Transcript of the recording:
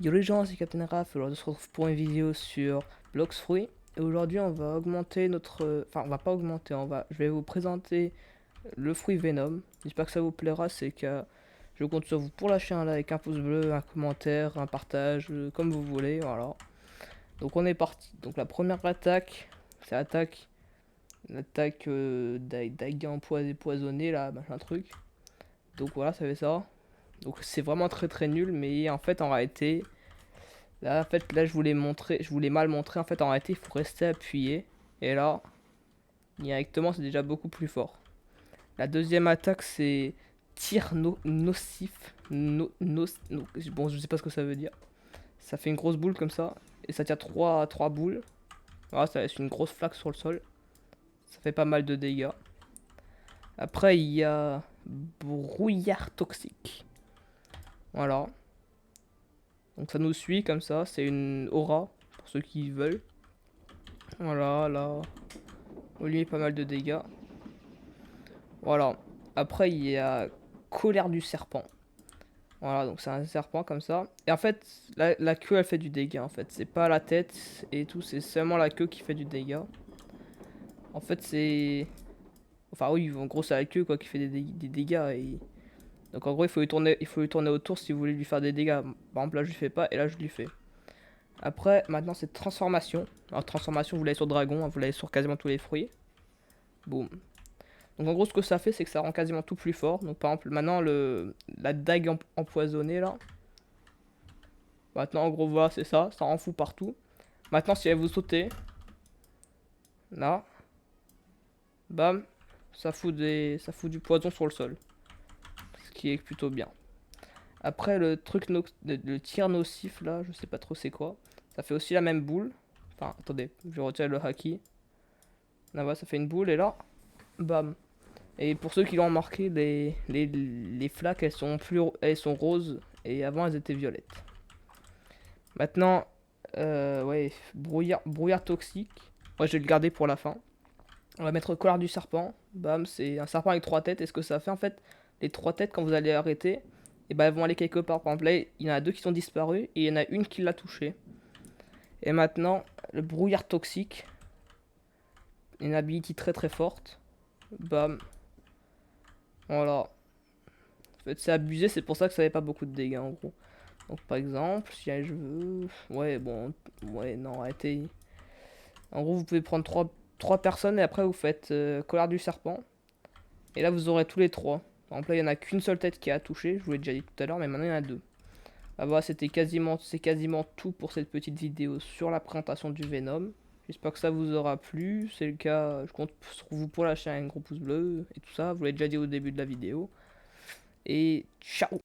Yo les gens, c'est Captain Raph, aujourd'hui on se retrouve pour une vidéo sur Blox Fruit. Et aujourd'hui on va augmenter notre... Enfin on va pas augmenter, je vais vous présenter le fruit Venom. J'espère que ça vous plaira, c'est que je compte sur vous pour lâcher un like, un pouce bleu, un commentaire, un partage, comme vous voulez, voilà. Donc on est parti. Donc la première attaque, c'est l'attaque d'aiga empoisonné là, machin truc. Donc voilà, ça fait ça. Donc c'est vraiment très nul, mais en fait en réalité... Là, en fait, là, je voulais mal montrer. En fait, en réalité, il faut rester appuyé. Et là, directement, c'est déjà beaucoup plus fort. La deuxième attaque, c'est tir nocif. Bon, je sais pas ce que ça veut dire. Ça fait une grosse boule comme ça. Et ça tire trois boules. Voilà, ça laisse une grosse flaque sur le sol. Ça fait pas mal de dégâts. Après, il y a brouillard toxique. Voilà. Donc ça nous suit comme ça. C'est une aura, pour ceux qui veulent. Voilà, là. On lui met pas mal de dégâts. Voilà. Après, il y a colère du serpent. Voilà, donc c'est un serpent comme ça. Et en fait, la queue, elle fait du dégât, en fait. C'est pas la tête et tout, c'est seulement la queue qui fait du dégât. En fait, c'est... Enfin, oui, en gros, c'est la queue, quoi, qui fait des dégâts. Et... Donc, en gros, il faut lui tourner autour si vous voulez lui faire des dégâts. Par exemple, là, je lui fais pas, et là, je lui fais. Après, maintenant, c'est transformation. Alors, transformation, vous l'avez sur dragon, hein, vous l'avez sur quasiment tous les fruits. Boum. Donc en gros ce que ça fait c'est que ça rend quasiment tout plus fort. Donc par exemple maintenant la dague empoisonnée là. Maintenant en gros voilà c'est ça, ça rend fou partout. Maintenant si vous sautez, là, bam, ça fout du poison sur le sol. Ce qui est plutôt bien. Après le truc le tir nocif là, je sais pas trop c'est quoi. Ça fait aussi la même boule. Enfin attendez, je retire le haki. Là voilà ça fait une boule et là, bam. Et pour ceux qui l'ont remarqué, les flaques, elles sont roses et avant elles étaient violettes. Maintenant, ouais, brouillard toxique. Moi, je vais le garder pour la fin. On va mettre colère du serpent. Bam, c'est un serpent avec trois têtes. Et ce que ça fait en fait, les trois têtes, quand vous allez arrêter, et ben elles vont aller quelque part. Par exemple, là, il y en a deux qui sont disparus et il y en a une qui l'a touché. Et maintenant, le brouillard toxique, une ability très forte. Bam, voilà. En fait, c'est abusé, c'est pour ça que ça n'avait pas beaucoup de dégâts en gros. Donc par exemple, si je veux... Ouais, bon... Ouais, non, arrêtez. En gros, vous pouvez prendre trois personnes et après vous faites colère du serpent. Et là, vous aurez tous les trois. Par exemple, là, il n'y en a qu'une seule tête qui a touché. Je vous l'ai déjà dit tout à l'heure, mais maintenant, il y en a deux. Ah voilà, c'est quasiment tout pour cette petite vidéo sur la présentation du Venom. J'espère que ça vous aura plu. C'est le cas, je compte sur vous pour lâcher un gros pouce bleu et tout ça. Vous l'avez déjà dit au début de la vidéo. Et ciao!